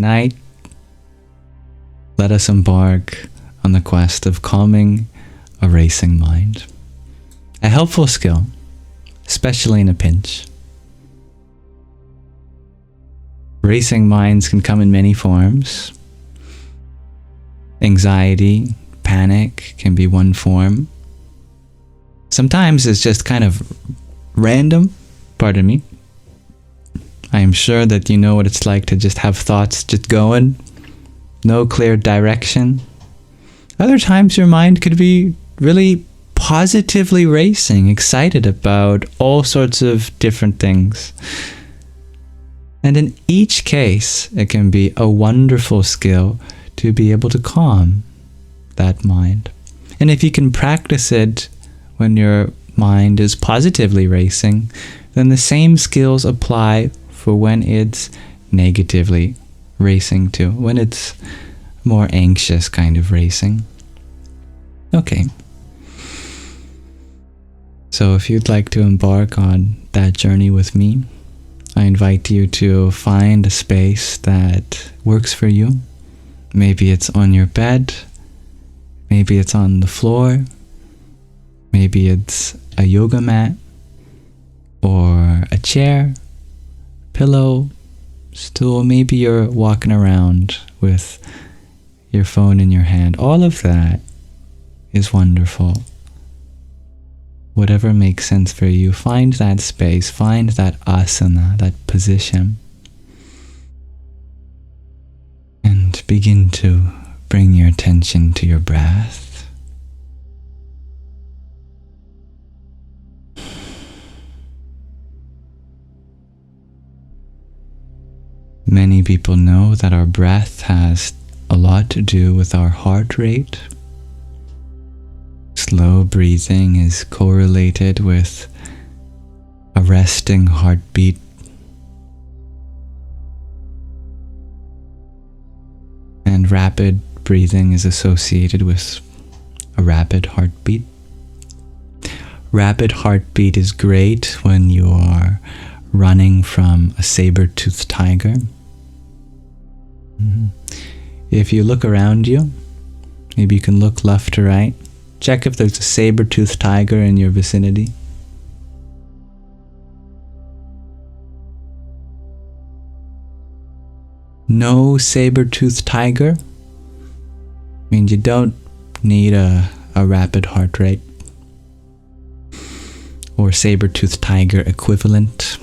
tonight, let us embark on the quest of calming a racing mind. A helpful skill, especially in a pinch. Racing minds can come in many forms. Anxiety, panic can be one form. Sometimes it's just kind of random, pardon me. I am sure that you know what it's like to just have thoughts just going, no clear direction. Other times your mind could be really positively racing, excited about all sorts of different things. And in each case, it can be a wonderful skill to be able to calm that mind. And if you can practice it when your mind is positively racing, then the same skills apply for when it's negatively racing too, when it's more anxious kind of racing. Okay. So if you'd like to embark on that journey with me, I invite you to find a space that works for you. Maybe it's on your bed, maybe it's on the floor, maybe it's a yoga mat, or a chair, pillow, stool. Maybe you're walking around with your phone in your hand. All of that is wonderful. Whatever makes sense for you, find that space, find that asana, that position, and begin to bring your attention to your breath. Many people know that our breath has a lot to do with our heart rate. Slow breathing is correlated with a resting heartbeat. And rapid breathing is associated with a rapid heartbeat. Rapid heartbeat is great when you are running from a saber-toothed tiger. If you look around you, maybe you can look left to right. Check if there's a saber-toothed tiger in your vicinity. No saber-toothed tiger means you don't need a rapid heart rate or saber-toothed tiger equivalent.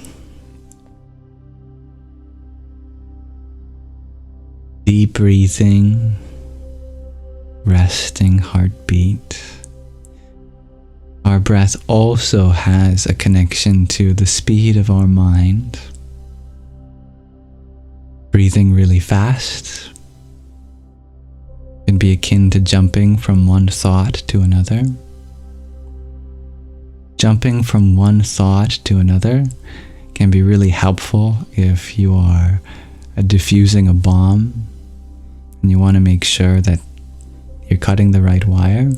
Deep breathing, resting heartbeat. Our breath also has a connection to the speed of our mind. Breathing really fast can be akin to jumping from one thought to another. Jumping from one thought to another can be really helpful if you are diffusing a bomb and you want to make sure that you're cutting the right wire.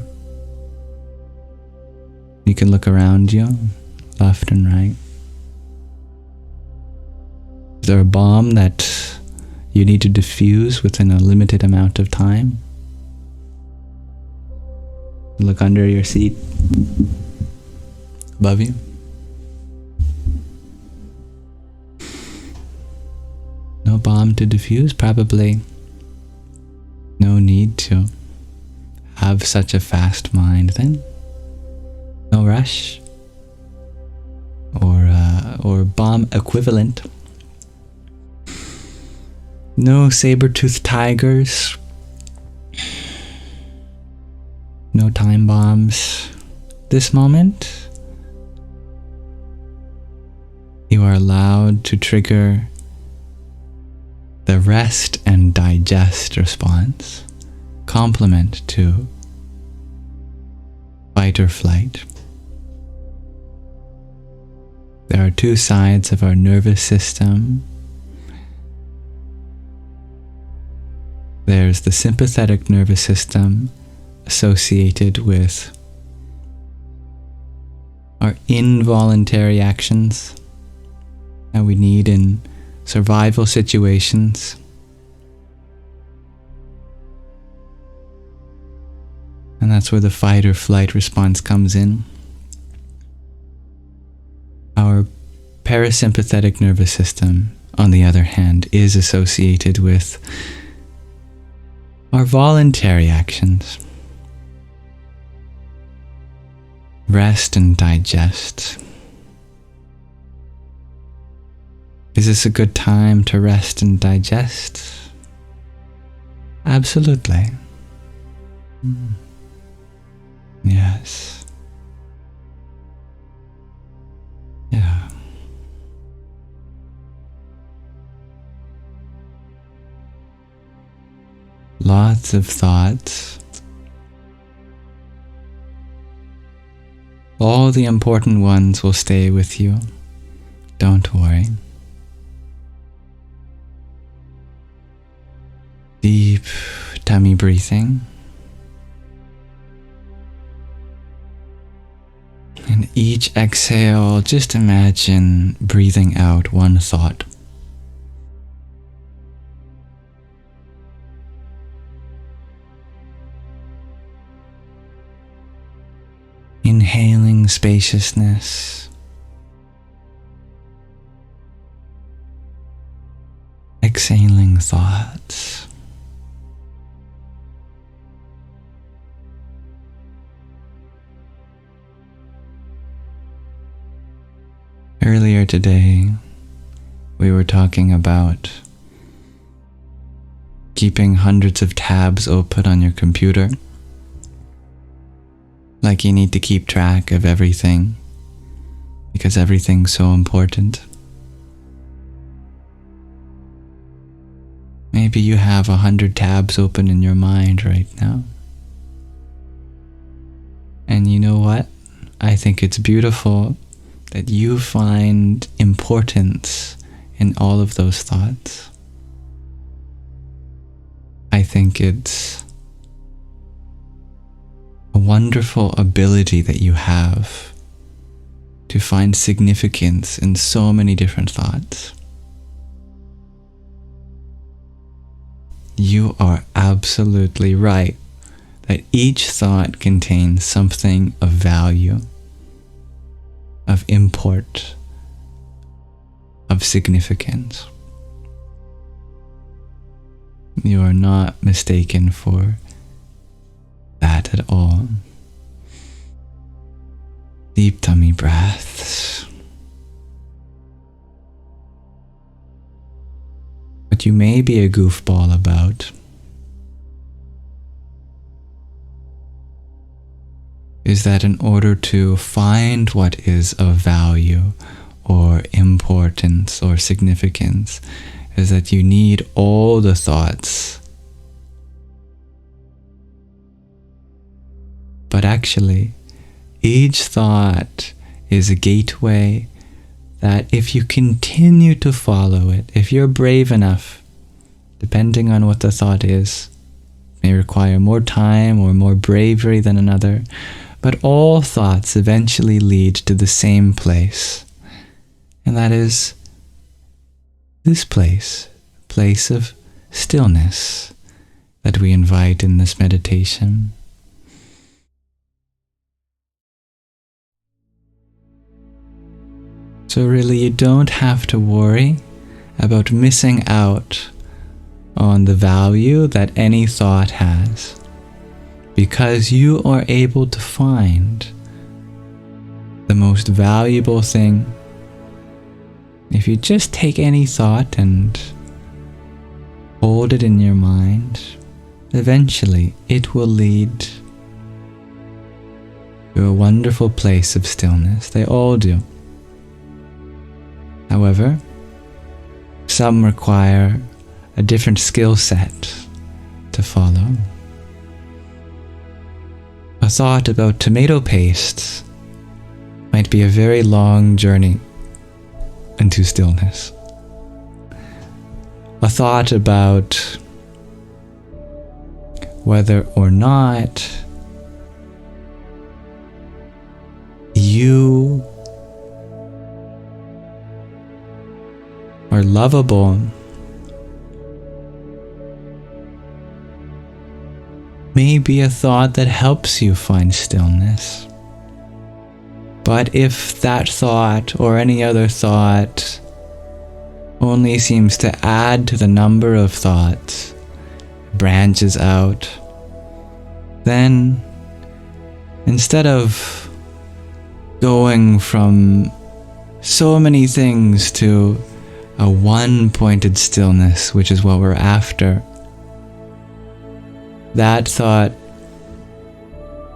You can look around you, left and right. Is there a bomb that you need to diffuse within a limited amount of time? Look under your seat, above you. No bomb to diffuse? Probably no need to have such a fast mind then. No rush or bomb equivalent. No saber-toothed tigers. No time bombs. This moment, you are allowed to trigger the rest and digest response, complement to fight or flight. There are two sides of our nervous system. There's the sympathetic nervous system associated with our involuntary actions that we need in survival situations. And that's where the fight or flight response comes in. Our parasympathetic nervous system, on the other hand, is associated with our voluntary actions. Rest and digest. Is this a good time to rest and digest? Absolutely. Yes. Yeah. Lots of thoughts. All the important ones will stay with you. Don't worry. Deep tummy breathing. And each exhale, just imagine breathing out one thought. Inhaling spaciousness. Exhaling thoughts. Earlier today, we were talking about keeping hundreds of tabs open on your computer. Like you need to keep track of everything because everything's so important. Maybe you have 100 tabs open in your mind right now. And you know what? I think it's beautiful that you find importance in all of those thoughts. I think it's a wonderful ability that you have to find significance in so many different thoughts. You are absolutely right that each thought contains something of value, of import, of significance. You are not mistaken for that at all. Deep tummy breaths. What you may be a goofball about is that in order to find what is of value or importance or significance, is that you need all the thoughts. But actually, each thought is a gateway that if you continue to follow it, if you're brave enough, depending on what the thought is, may require more time or more bravery than another, but all thoughts eventually lead to the same place. And that is this place of stillness that we invite in this meditation. So really, you don't have to worry about missing out on the value that any thought has, because you are able to find the most valuable thing. If you just take any thought and hold it in your mind, eventually it will lead to a wonderful place of stillness. They all do. However, some require a different skill set to follow. A thought about tomato paste might be a very long journey into stillness. A thought about whether or not you are lovable may be a thought that helps you find stillness. But if that thought or any other thought only seems to add to the number of thoughts, branches out, then instead of going from so many things to a one-pointed stillness, which is what we're after, that thought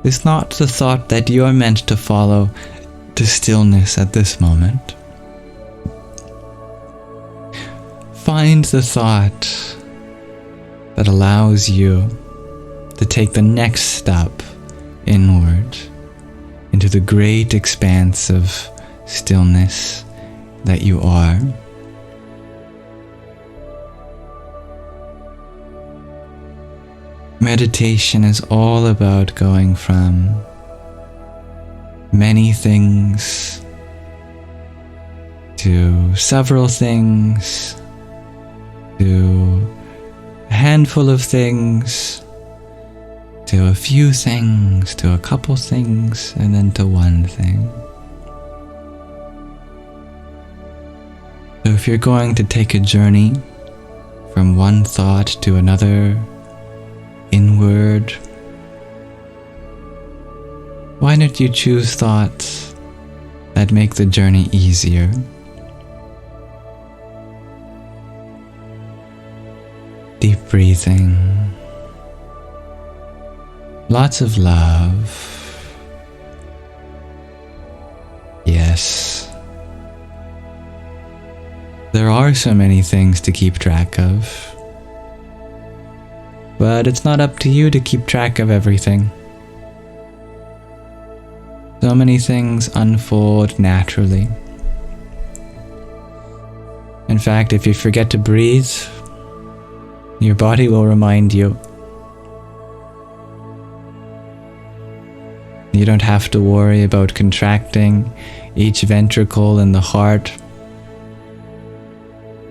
is not the thought that you're meant to follow to stillness at this moment. Find the thought that allows you to take the next step inward into the great expanse of stillness that you are. Meditation is all about going from many things to several things to a handful of things to a few things to a couple things and then to one thing. So if you're going to take a journey from one thought to another inward, why don't you choose thoughts that make the journey easier? Deep breathing, lots of love. Yes, there are so many things to keep track of, but it's not up to you to keep track of everything. So many things unfold naturally. In fact, if you forget to breathe, your body will remind you. You don't have to worry about contracting each ventricle in the heart.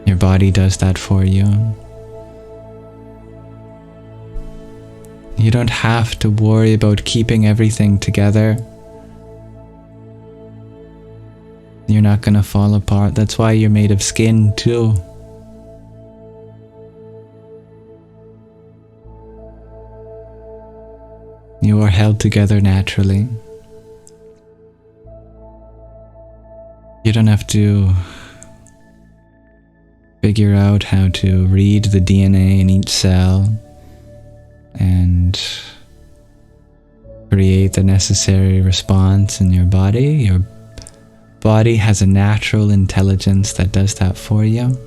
Your body does that for you. You don't have to worry about keeping everything together. You're not going to fall apart. That's why you're made of skin too. You are held together naturally. You don't have to figure out how to read the DNA in each cell and create the necessary response in your body. Your body has a natural intelligence that does that for you.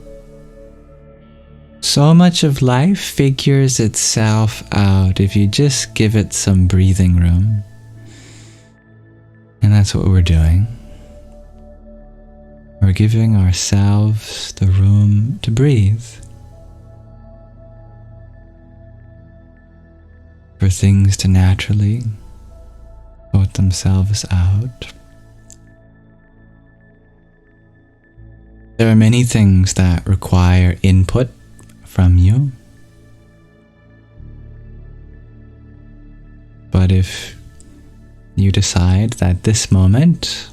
So much of life figures itself out if you just give it some breathing room. And that's what we're doing. We're giving ourselves the room to breathe. For things to naturally sort themselves out. There are many things that require input from you. But if you decide that this moment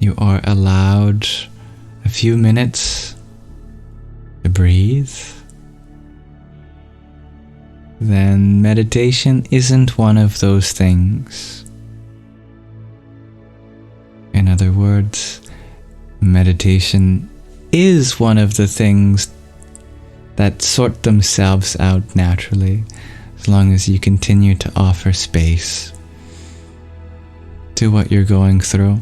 you are allowed a few minutes to breathe, then meditation isn't one of those things. In other words, meditation is one of the things that sort themselves out naturally, as long as you continue to offer space to what you're going through.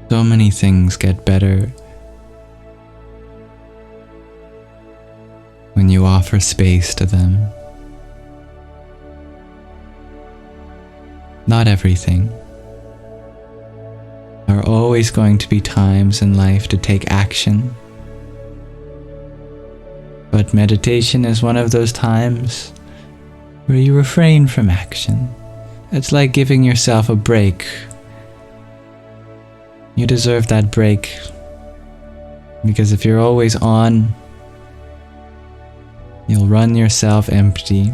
So many things get better when you offer space to them. Not everything. There are always going to be times in life to take action. But meditation is one of those times where you refrain from action. It's like giving yourself a break. You deserve that break. Because if you're always on, You'll run yourself empty.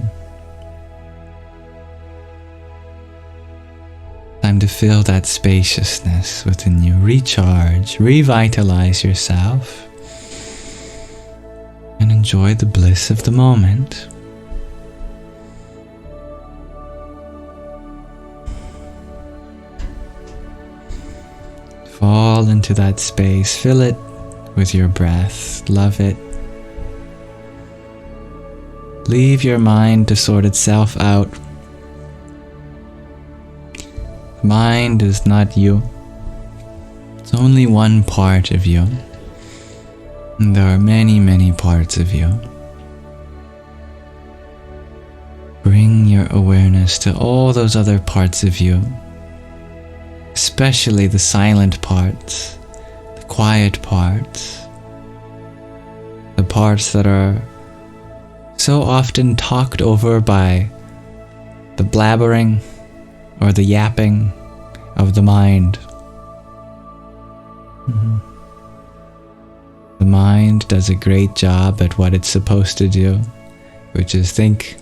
Time to feel that spaciousness within you. Recharge, revitalize yourself, and enjoy the bliss of the moment. Fall into that space, fill it with your breath, love it. Leave your mind to sort itself out. Mind is not you. It's only one part of you. And there are many, many parts of you. Bring your awareness to all those other parts of you, especially the silent parts, the quiet parts, the parts that are so often talked over by the blabbering or the yapping of the mind. The mind does a great job at what it's supposed to do, which is think.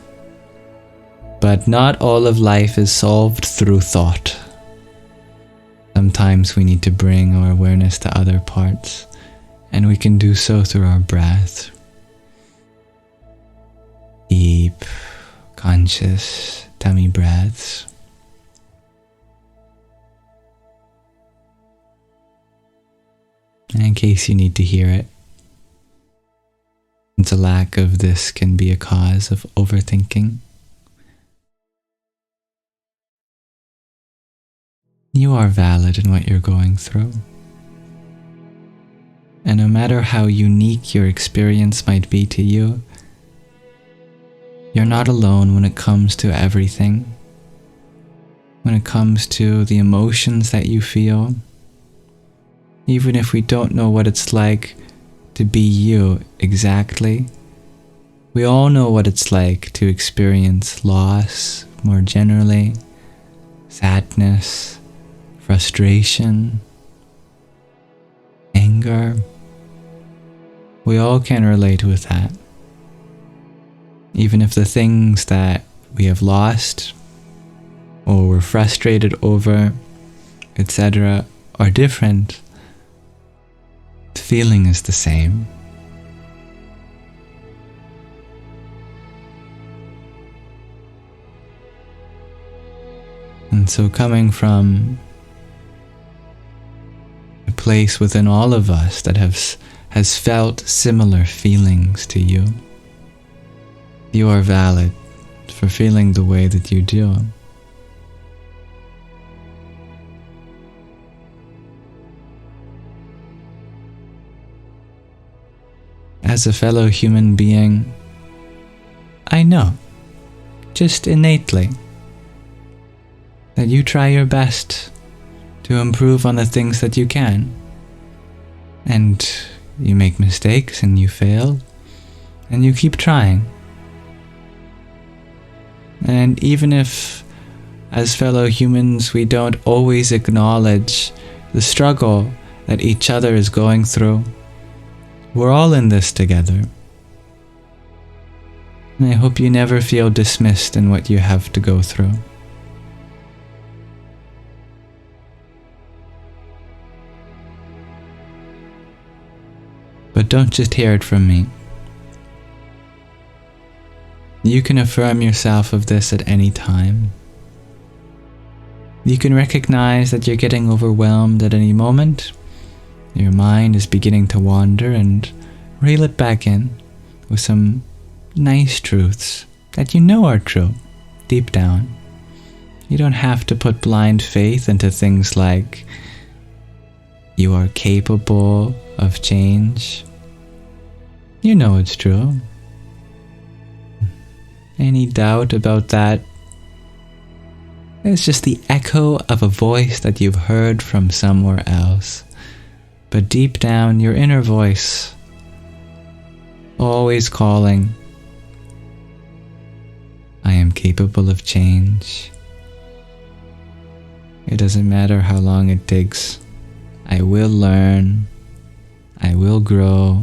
But not all of life is solved through thought. Sometimes we need to bring our awareness to other parts, and we can do so through our breath. Deep, conscious tummy breaths. And in case you need to hear it, since a lack of this can be a cause of overthinking, you are valid in what you're going through. And no matter how unique your experience might be to you, you're not alone when it comes to everything. When it comes to the emotions that you feel, even if we don't know what it's like to be you exactly, we all know what it's like to experience loss more generally, sadness, frustration, anger. We all can relate with that. Even if the things that we have lost or we're frustrated over, etc., are different, the feeling is the same. And so coming from a place within all of us that has felt similar feelings to you, you are valid for feeling the way that you do. As a fellow human being, I know, just innately, that you try your best to improve on the things that you can. And you make mistakes and you fail, and you keep trying. And even if, as fellow humans, we don't always acknowledge the struggle that each other is going through, we're all in this together. And I hope you never feel dismissed in what you have to go through. But don't just hear it from me. You can affirm yourself of this at any time. You can recognize that you're getting overwhelmed at any moment. Your mind is beginning to wander, and reel it back in with some nice truths that you know are true deep down. You don't have to put blind faith into things like you are capable of change. You know it's true. Any doubt about that? It's just the echo of a voice that you've heard from somewhere else. But deep down, your inner voice, always calling, I am capable of change. It doesn't matter how long it takes. I will learn. I will grow.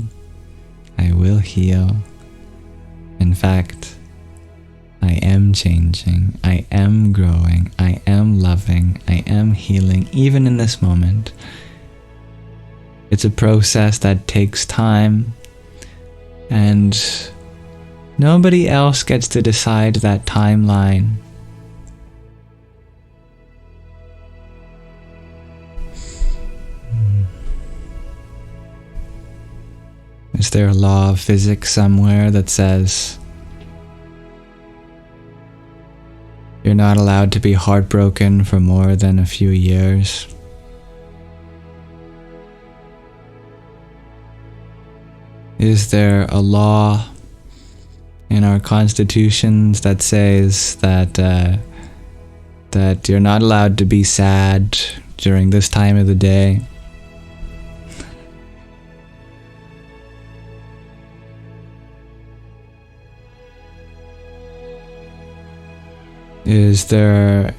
I will heal. In fact, I am changing, I am growing, I am loving, I am healing, even in this moment. It's a process that takes time, and nobody else gets to decide that timeline. Is there a law of physics somewhere that says you're not allowed to be heartbroken for more than a few years? Is there a law in our constitutions that says that that you're not allowed to be sad during this time of the day? Is there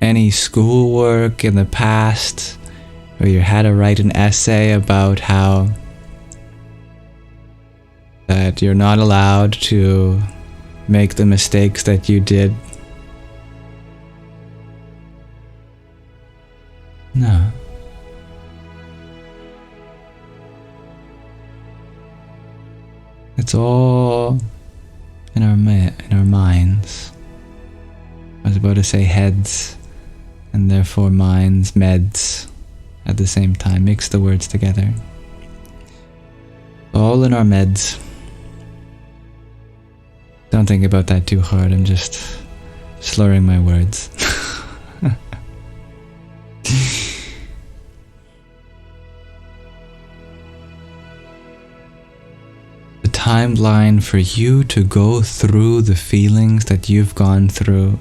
any schoolwork in the past where you had to write an essay about how that you're not allowed to make the mistakes that you did? No. It's all in our minds. I was about to say heads, and therefore minds, meds, at the same time. Mix the words together. All in our meds. Don't think about that too hard, I'm just slurring my words. Timeline for you to go through the feelings that you've gone through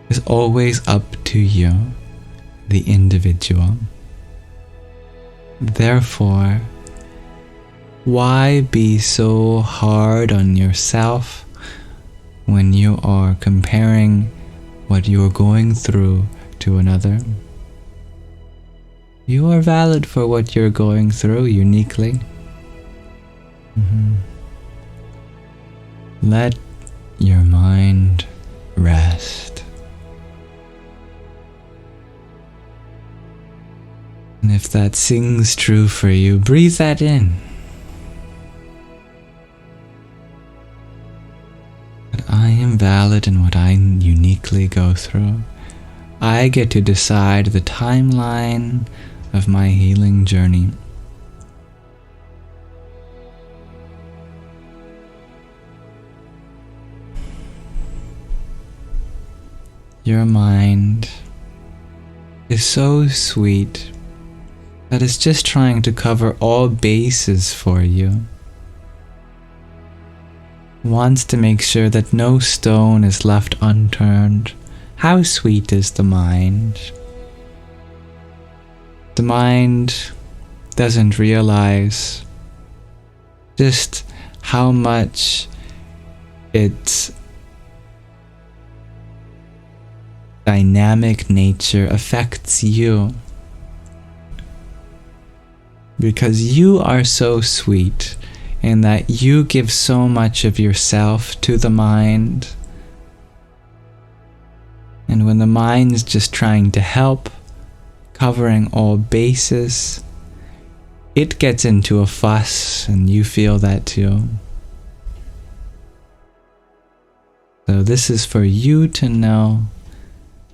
is always up to you, the individual. Therefore, why be so hard on yourself when you are comparing what you're going through to another? You are valid for what you're going through uniquely. Let your mind rest. And if that sings true for you, breathe that in. But I am valid in what I uniquely go through. I get to decide the timeline of my healing journey. Your mind is so sweet that it's just trying to cover all bases for you. Wants to make sure that no stone is left unturned. How sweet is the mind? The mind doesn't realize just how much its dynamic nature affects you, because you are so sweet in that you give so much of yourself to the mind, and when the mind's just trying to help, covering all bases, it gets into a fuss, and you feel that too. So this is for you to know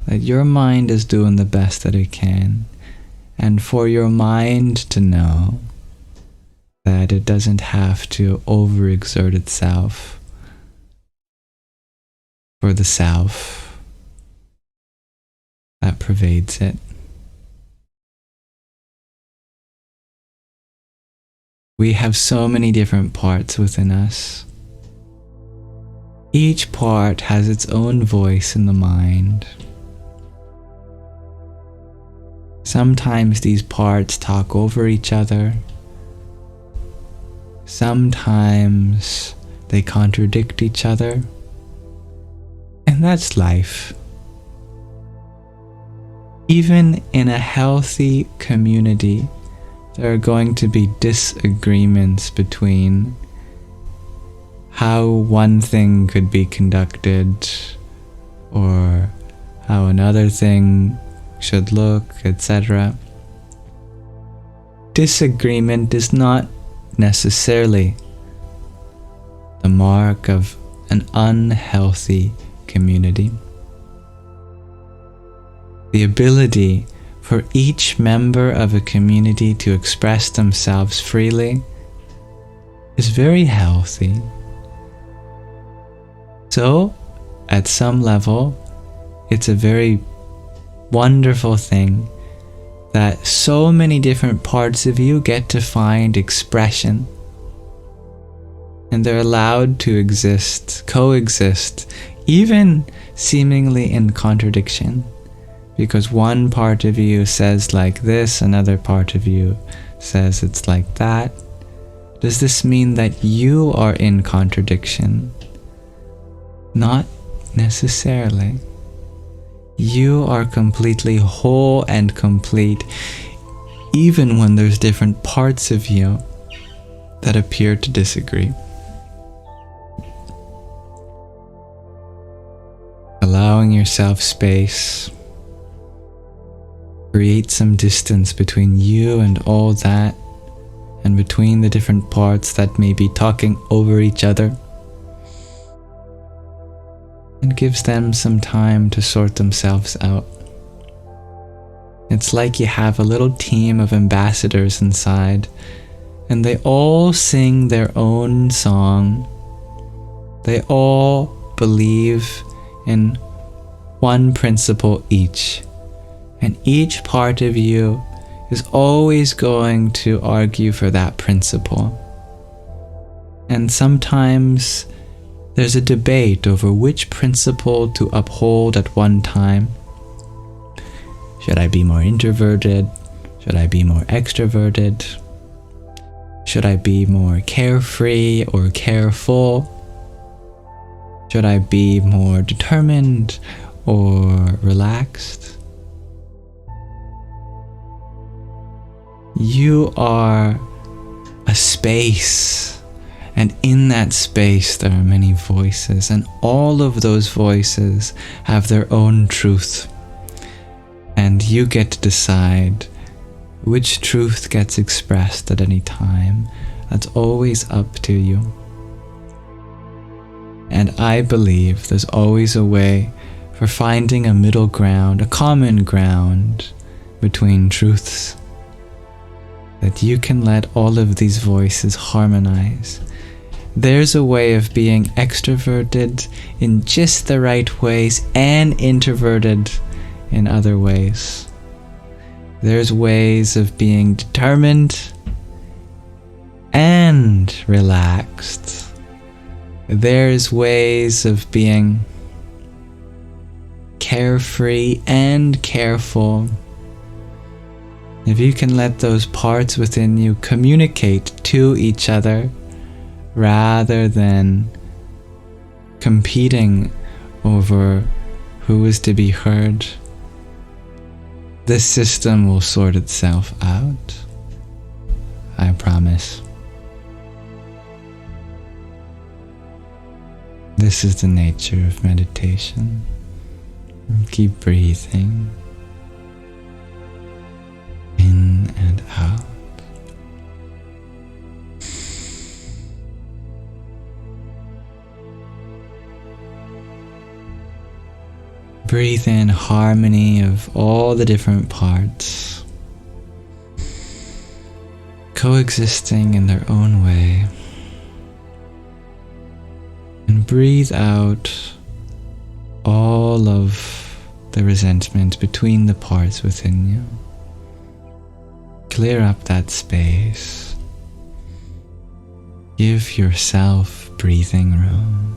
that your mind is doing the best that it can, and for your mind to know that it doesn't have to overexert itself for the self that pervades it. We have so many different parts within us. Each part has its own voice in the mind. Sometimes these parts talk over each other. Sometimes they contradict each other. And that's life. Even in a healthy community, there are going to be disagreements between how one thing could be conducted or how another thing should look, etc. Disagreement is not necessarily the mark of an unhealthy community. The ability for each member of a community to express themselves freely is very healthy. So, at some level, it's a very wonderful thing that so many different parts of you get to find expression, and they're allowed to exist, coexist, even seemingly in contradiction, because one part of you says like this, another part of you says it's like that. Does this mean that you are in contradiction? Not necessarily. You are completely whole and complete, even when there's different parts of you that appear to disagree. Allowing yourself space, create some distance between you and all that, and between the different parts that may be talking over each other, and gives them some time to sort themselves out. It's like you have a little team of ambassadors inside, and they all sing their own song. They all believe in one principle each, and each part of you is always going to argue for that principle. And sometimes there's a debate over which principle to uphold at one time. Should I be more introverted? Should I be more extroverted? Should I be more carefree or careful? Should I be more determined or relaxed? You are a space. And in that space there are many voices, and all of those voices have their own truth. And you get to decide which truth gets expressed at any time. That's always up to you. And I believe there's always a way for finding a middle ground, a common ground between truths, that you can let all of these voices harmonize. There's a way of being extroverted in just the right ways and introverted in other ways. There's ways of being determined and relaxed. There's ways of being carefree and careful. If you can let those parts within you communicate to each other, rather than competing over who is to be heard, this system will sort itself out. I promise. This is the nature of meditation. Keep breathing in and out. Breathe in harmony of all the different parts, coexisting in their own way. And breathe out all of the resentment between the parts within you. Clear up that space. Give yourself breathing room.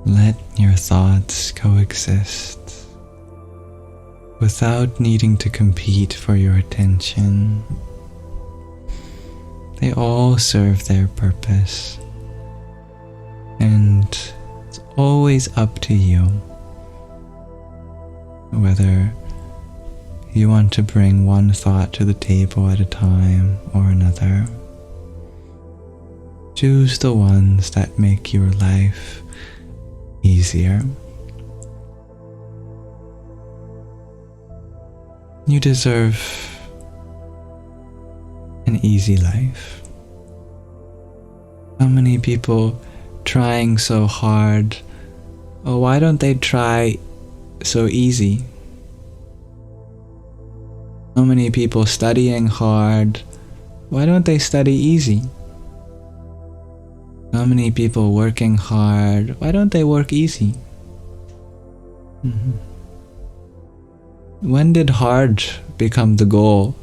Let your thoughts coexist without needing to compete for your attention. They all serve their purpose. And it's always up to you whether you want to bring one thought to the table at a time or another. Choose the ones that make your life easier. You deserve an easy life. How many people trying so hard? Oh, why don't they try so easy? So many people studying hard. Why don't they study easy? So many people working hard. Why don't they work easy? When did hard become the goal?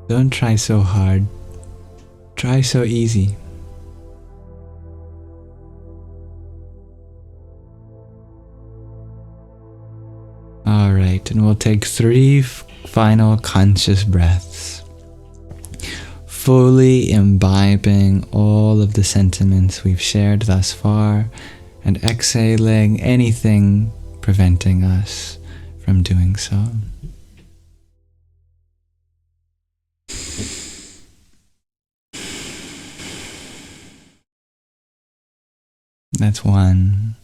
Don't try so hard. Try so easy. Alright, and we'll take 3 final conscious breaths, fully imbibing all of the sentiments we've shared thus far, and exhaling anything preventing us from doing so. That's 1.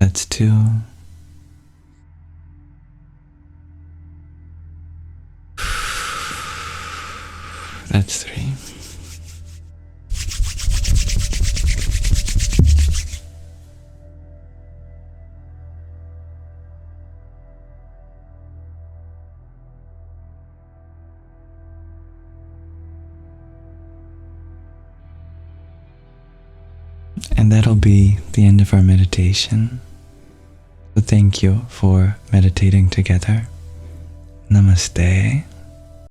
That's 2. That's 3. And that'll be the end of our meditation. So thank you for meditating together. Namaste.